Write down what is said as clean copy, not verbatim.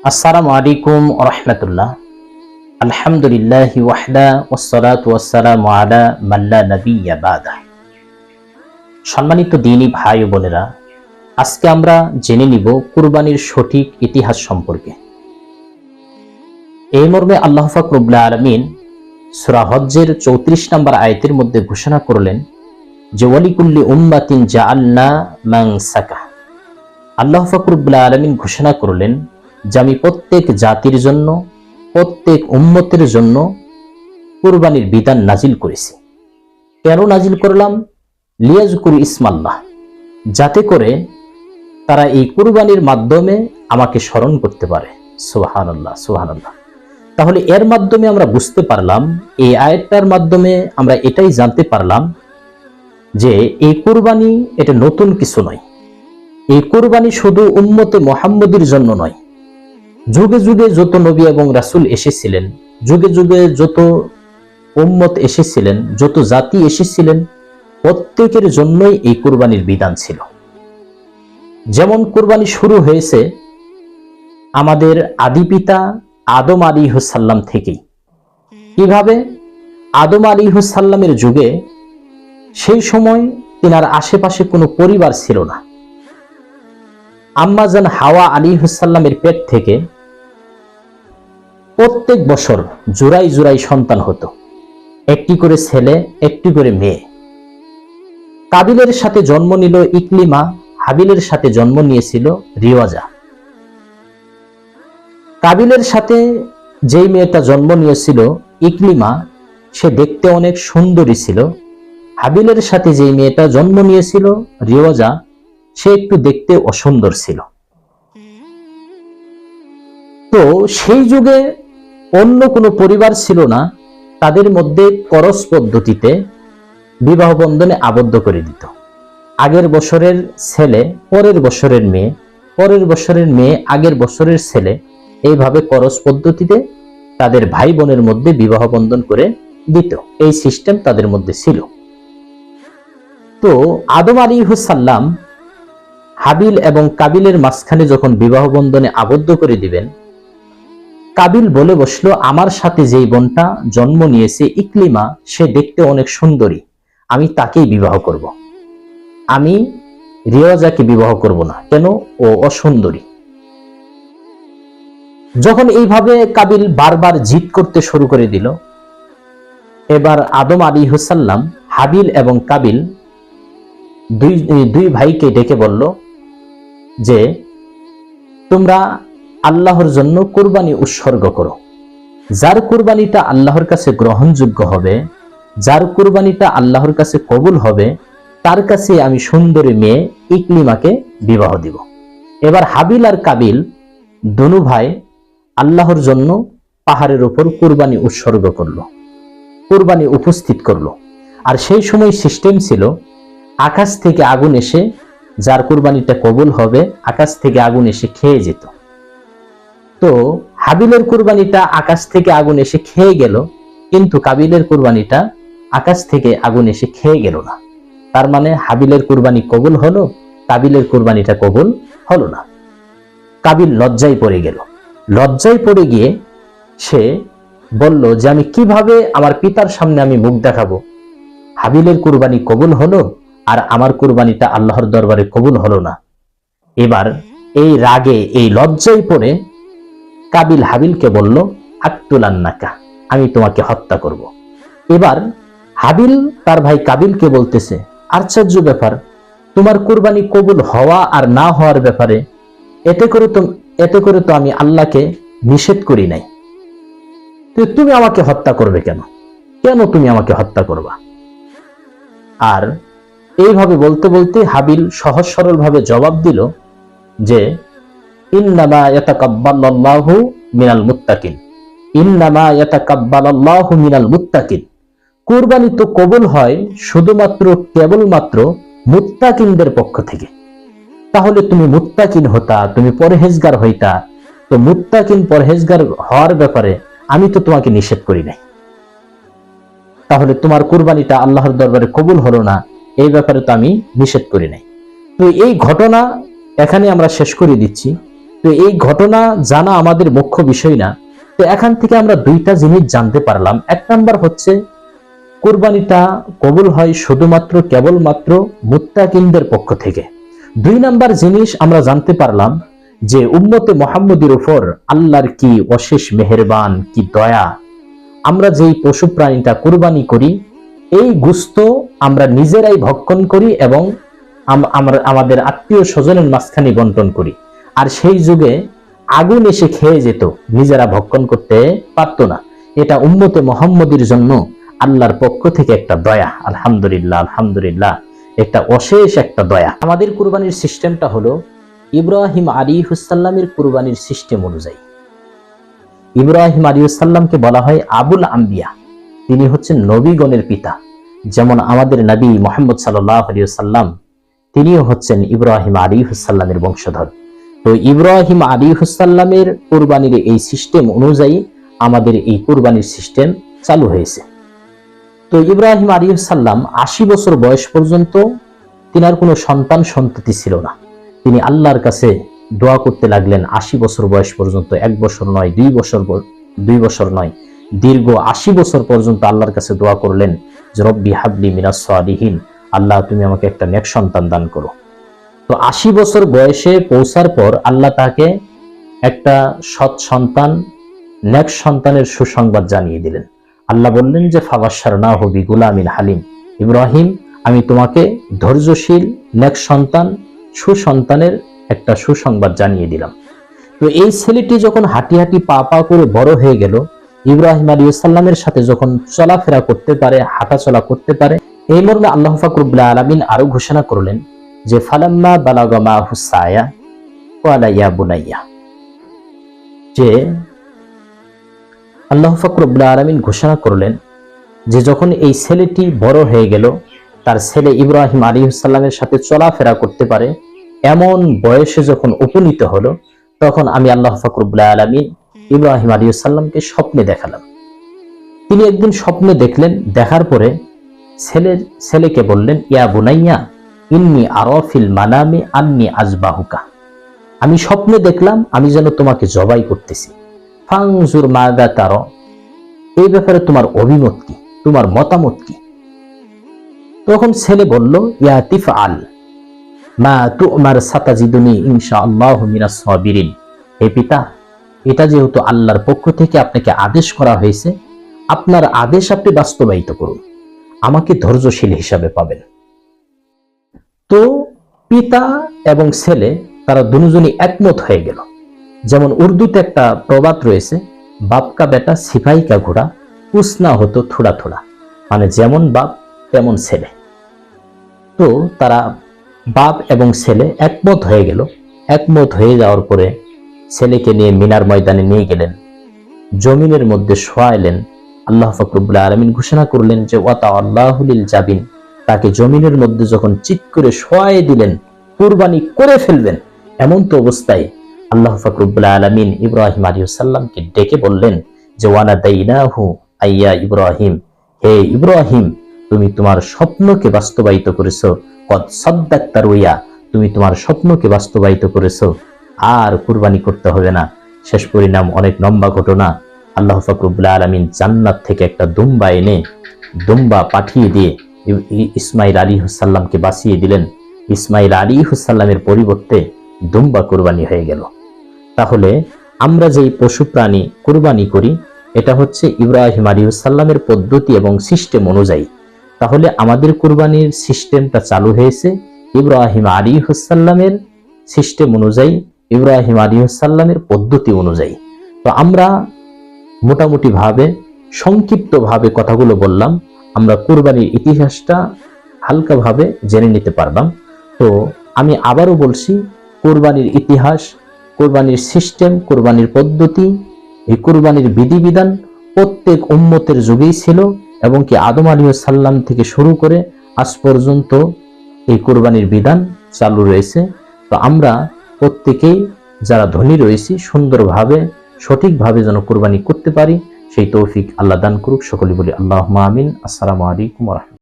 আসসালামু আলাইকুম ওয়া রাহমাতুল্লাহ। আলহামদুলিল্লাহি ওয়াহদা ওয়াসসালাতু ওয়াসসালামু আলা মান লা নাবিয়্যা বাদা। সম্মানিত দ্বীনী ভাই ও বোনেরা, আজকে আমরা জেনে নিব কুরবানির সঠিক ইতিহাস সম্পর্কে। এই মর্মে আল্লাহ পাক রব্বুল আলামিন সূরা হজ্জের 34 নম্বর আয়াতের মধ্যে ঘোষণা করলেন যে ওয়ালিকুল্লি উম্মাতিন জাআলনা মানসাকা। আল্লাহ পাক রব্বুল আলামিন ঘোষণা করলেন যে আমি প্রত্যেক জাতির জন্য, প্রত্যেক উম্মতের জন্য কুরবানির বিধান নাজিল করেছি। কেন নাজিল করলাম? লিয়াজকুরু ইসমাল্লাহ, যাতে করে তারা এই কুরবানির মাধ্যমে আমাকে স্মরণ করতে পারে। সুবহানাল্লাহ, সুবহানাল্লাহ। তাহলে এর মাধ্যমে আমরা বুঝতে পারলাম, এই আয়াতটার মাধ্যমে আমরা এটাই জানতে পারলাম যে এই কুরবানি এটা নতুন কিছু নয়। এই কুরবানি শুধু উম্মতে মুহাম্মদের জন্য নয়, যুগে যুগে যত নবী এবং রাসূল এসেছিলেন, যুগে যুগে যত উম্মত এসেছিলেন, যত জাতি এসেছিলেন, প্রত্যেকের জন্যই এই কুরবানির বিধান ছিল। যেমন কুরবানি শুরু হয়েছে আমাদের আদি পিতা আদম আলাইহিস সালাম থেকেই। কিভাবে? আদম আলাইহিস সালামের যুগে সেই সময় তিনার আশেপাশে কোনো পরিবার ছিল না। আম্মা জান হাওয়া আলাইহিস সালামের পেট থেকে প্রত্যেক বছর জোড়াই জোড়াই সন্তান হতো, একটি করে ছেলে, একটি করে মেয়ে। কাবিলের সাথে জন্ম নিল ইকলিমা, হাবিলের সাথে জন্ম নিয়েছিল রিওয়াজা। কাবিলের সাথে যেই মেয়েটা জন্ম নিয়েছিল ইকলিমা, সে দেখতে অনেক সুন্দরী ছিল। হাবিলের সাথে যেই মেয়েটা জন্ম নিয়েছিল রিওয়াজা, সে একটু দেখতে অসুন্দর ছিল। তো সেই যুগে অন্য কোনো পরিবার ছিল না, তাদের মধ্যে করস পদ্ধতিতে বিবাহ বন্ধনে আবদ্ধ করে দিত। আগের বছরের ছেলে পরের বছরের মেয়ে, পরের বছরের মেয়ে আগের বছরের ছেলে, এইভাবে করস পদ্ধতিতে তাদের ভাই বোনের মধ্যে বিবাহ বন্ধন করে দিত। এই সিস্টেম তাদের মধ্যে ছিল। তো আদম আলাইহিস সালাম হাবিল এবং কাবিলের মাঝখানে যখন বিবাহ বন্ধনে আবদ্ধ করে দিবেন, কাবিল বলে বসলো, আমার সাথে যেই বোনটা জন্ম নিয়েছে ইকলিমা, সে দেখতে অনেক সুন্দরী, আমি তাকেই বিবাহ করব। আমি রিওয়াজাকে বিবাহ করব না, কেন? ও অসুন্দরী। যখন এইভাবে কাবিল বারবার জিদ করতে শুরু করে দিল, এবার আদম আলাইহিস সালাম হাবিল এবং কাবিল দুই ভাইকে ডেকে বলল যে তোমরা আল্লাহর জন্য কুরবানি উৎসর্গ করো। যার কুরবানিটা আল্লাহর কাছে গ্রহণযোগ্য হবে, যার কুরবানিটা আল্লাহর কাছে কবুল হবে, তার কাছে আমি সুন্দরী মেয়ে ইকলিমাকে বিবাহ দিব। এবার হাবিল আর কাবিল দুনু ভাই আল্লাহর জন্য পাহাড়ের উপর কুরবানি উৎসর্গ করলো, কুরবানি উপস্থিত করলো। আর সেই সময় সিস্টেম ছিল আকাশ থেকে আগুন এসে যার কুরবানিটা কবুল হবে, আকাশ থেকে আগুন এসে খেয়ে যেত। তো হাবিলের কুরবানিটা আকাশ থেকে আগুন এসে খেয়ে গেল, কিন্তু কাবিলের কুরবানিটা আকাশ থেকে আগুন এসে খেয়ে গেল না। তার মানে হাবিলের কুরবানি কবুল হলো, কাবিলের কুরবানিটা কবুল হলো না। কাবিল লজ্জায় পড়ে গেল। লজ্জায় পড়ে গিয়ে সে বলল যে আমি কিভাবে আমার পিতার সামনে আমি মুখ দেখাবো? হাবিলের কুরবানি কবুল হলো আর আমার কুরবানিটা আল্লাহর দরবারে কবুল হলো না। এবার এই রাগে, এই লজ্জায় পড়ে কাবিল হাবিলকে বলল, আক্তুলান্নাকা, আমি তোমাকে হত্যা করব। এবার হাবিল তার ভাই কাবিলকে বলতেছে, আশ্চর্য ব্যাপার, তোমার কুরবানি কবুল হওয়া আর না হওয়ার ব্যাপারে এতে করে তো আমি আল্লাহকে নিষেধ করি নাই, তো তুমি আমাকে হত্যা করবে কেন? কেন তুমি আমাকে হত্যা করবা? আর এইভাবে বলতে বলতে হাবিল সহজ সরল ভাবে জবাব দিল যে ইন্নামা ইয়াতাকাব্বালুল্লাহু মিনাল মুত্তাকিন, ইন্নামা ইয়াতাকাব্বালুল্লাহু মিনাল মুত্তাকিন। কুরবানি তো কবুল হয় শুধুমাত্র কেবলমাত্র মুত্তাকিনদের পক্ষ থেকে। তাহলে তুমি মুত্তাকিন হতা, তুমি পরহেজগার হইতা, তো মুত্তাকিন পরহেজগার হওয়ার ব্যাপারে আমি তো তোমাকে নিষেধ করি নাই, তাহলে তোমার কুরবানিটা আল্লাহর দরবারে কবুল হলো না, এই ব্যাপারে তো আমি নিষেধ করি নাই। তো এই ঘটনা এখানে আমরা শেষ করে দিচ্ছি। তো এই ঘটনা জানা আমাদের মুখ্য বিষয় না। তো এখান থেকে আমরা দুইটা জিনিস জানতে পারলাম। এক নাম্বার হচ্ছে কুরবানিটা কবুল হয় শুধুমাত্র কেবলমাত্র মুত্তাকিনদের পক্ষ থেকে। দুই নাম্বার জিনিস আমরা জানতে পারলাম যে উম্মতে মুহাম্মদের উপর আল্লাহর কি অশেষ মেহেরবান, কি দয়া। আমরা যেই পশু প্রাণীটা কুরবানি করি, এই গোশত আমরা নিজেরাই ভক্ষণ করি এবং আমরা আমাদের আত্মীয় স্বজনের মাঝখানে বন্টন করি। আর সেই যুগে আগুন এসে খেয়ে যেত, নিজেরা ভক্ষণ করতে পারতো না। এটা উম্মতে মুহাম্মদের জন্য আল্লাহর পক্ষ থেকে একটা দয়া। আলহামদুলিল্লাহ, আলহামদুলিল্লাহ, একটা অশেষ একটা দয়া। আমাদের কুরবানির সিস্টেমটা হলো ইব্রাহিম আলাইহিস সালামের কুরবানির সিস্টেম অনুযায়ী। ইব্রাহিম আলাইহিস সালামকে বলা হয় আবুল আম্বিয়া, তিনি হচ্ছেন নবীগণের পিতা। যেমন আমাদের নবী মুহাম্মদ সাল্লাল্লাহু আলাইহি ওয়াসাল্লাম, তিনিও হচ্ছেন ইব্রাহিম আলাইহিস সালামের বংশধর। তো ইব্রাহিম আলাইহিস সালামের কুরবানির এই সিস্টেম অনুযায়ী আমাদের এই কুরবানির সিস্টেম চালু হয়েছে। তো ইব্রাহিম আলাইহিস সালাম 80 বছর বয়স পর্যন্ত তিনার কোনো সন্তান সন্ততি ছিল না। তিনি আল্লাহর কাছে দোয়া করতে লাগলেন 80 বছর বয়স পর্যন্ত, 1 বছর নয়, 2 বছর নয়, দীর্ঘ 80 বছর পর্যন্ত আল্লাহর কাছে দোয়া করলেন যে রব্বি হাবলি মিনাস সালিহিন, আল্লাহ তুমি আমাকে একটা নেক সন্তান দান করো। তো 80 বছর বয়সে পৌঁছার পর আল্লাহ তাকে একটা সৎ সন্তান, নেক সন্তানের সুসংবাদ জানিয়ে দিলেন। আল্লাহ বললেন যে ফাবাশশারনাহু বিগুলামিন হালিম, ইব্রাহিম আমি তোমাকে ধৈর্যশীল নেক সন্তান, সুসন্তানের একটা সুসংবাদ জানিয়ে দিলাম। তো এই ছেলেটি যখন হাঁটি হাঁটি পা পা করে বড় হয়ে গেল, ইব্রাহিম আলাইহিস সালামের সাথে যখন চলাফেরা করতে পারে, হাঁটা চলা করতে পারে, এই মর্মে আল্লাহ পাক রব্বুল আলামিন আরো ঘোষণা করলেন যে ফালাম্মা বালাগা মাহুস সায়া ক্বালা ইয়া বুনাইয়া, যে আল্লাহ পাক রব্বুল আলামিন ঘোষণা করলেন যে যখন এই ছেলেটি বড় হয়ে গেল, তার ছেলে ইব্রাহিম আলাইহিস সালামের সাথে চলাফেরা করতে পারে এমন বয়সে যখন উপনীত হলো, তখন আমি আল্লাহ পাক রব্বুল আলামিন ইব্রাহিম আলাইহিস সালামকে স্বপ্নে দেখালাম। তিনি একদিন স্বপ্নে দেখলেন, দেখার পরে ছেলেকে বললেন ইয়া বুনাইয়া ইন্নী আরা ফিল মানামি আন্নী আযবাহুকা, আমি স্বপ্নে দেখলাম আমি যেন তোমাকে জবাই করতেছি। ফাংজুর মাযা তারা, এই ব্যাপারে তোমার অভিমত কি, তোমার মতামত কি? তখন ছেলে বলল ইয়া তিফআল মা তু'মার সাতাজিদুনি ইনশাআল্লাহু মিনাস সাবিরিন, হে পিতা, এটা যেহেতু আল্লাহর পক্ষ থেকে আপনাকে আদেশ করা হয়েছে, আপনার আদেশ আপনি বাস্তবায়িত করুন, আমাকে ধৈর্যশীল হিসাবে পাবেন। তো পিতা এবং ছেলে তারা দুজনই একমত হয়ে গেল। যেমন উর্দুতে একটা প্রবাদ রয়েছে, বাপ কা বেটা সিপাহী কা ঘোড়া পুছনা হতো থোড়া থোড়া, মানে যেমন বাপ তেমন ছেলে। তো তারা বাপ এবং ছেলে একমত হয়ে গেল। একমত হয়ে যাওয়ার পরে ছেলেকে নিয়ে মিনার ময়দানে নিয়ে গেলেন, জমিনের মধ্যে শোয়াইলেন। আল্লাহ পাক রব্বুল আলামিন ঘোষণা করলেন যে ওয়াতা আল্লাহু লিল জাবিন, তাকে জমিনের মধ্যে যখন চিৎ করে শোয়াই দিলেন, কুরবানি করে ফেলবেন, এমন তো অবস্থায় আল্লাহ পাক রব্বুল আলামিন ইব্রাহিম আলাইহিস সালামকে ডেকে বললেন যে ওয়ানাদাইনাহু আইয়া ইব্রাহিম, হে ইব্রাহিম, তুমি তোমার স্বপ্নকে বাস্তবায়িত করেছো, কদ সাদ্দাকতা রুইয়া, তুমি তোমার স্বপ্নকে বাস্তবায়িত করেছো, আর কুরবানি করতে হবে না। শেষ পরিণাম অনেক লম্বা ঘটনা। আল্লাহ পাক রব্বুল আলামিন জান্নাত থেকে একটা দুম্বা এনে দুম্বা পাঠিয়ে দিয়ে ইসমাইল আলাইহিস সালামকে বাঁচিয়ে দিলেন। ইসমাইল আলাইহিস সালামের পরিবর্তে দুম্বা কুরবানি হয়ে গেল। তাহলে আমরা যেই পশু প্রাণী কুরবানি করি, এটা হচ্ছে ইব্রাহিম আলাইহিস সালামের পদ্ধতি এবং সিস্টেম অনুযায়ী। তাহলে আমাদের কুরবানির সিস্টেমটা চালু হয়েছে ইব্রাহিম আলাইহিস সালামের সিস্টেম অনুযায়ী, ইব্রাহিম আলাইহিস সালামের পদ্ধতি অনুযায়ী। তো আমরা মোটামুটি ভাবে সংক্ষিপ্ত ভাবে কথাগুলো বললাম, আমরা কুরবানির ইতিহাসটা হালকাভাবে জেনে নিতে পারলাম। তো আমি আবারও বলছি, কুরবানির ইতিহাস, কুরবানির সিস্টেম, কুরবানির পদ্ধতি, এই কুরবানির বিধিবিধান প্রত্যেক উম্মতের যুগেই ছিল, এবং কি আদম আলাইহিস সালাম থেকে শুরু করে আজ পর্যন্ত এই কুরবানির বিধান চালু রয়েছে। তো আমরা প্রত্যেকেই যারা ধনী রয়েছি সুন্দরভাবে সঠিকভাবে যেন কুরবানি করতে পারি, সেই তৌফিক আল্লাহ দান করুক। সকলে বলি আল্লাহুম্মা আমিন। আসসালামু আলাইকুম ওয়া রাহমাতুল্লাহ।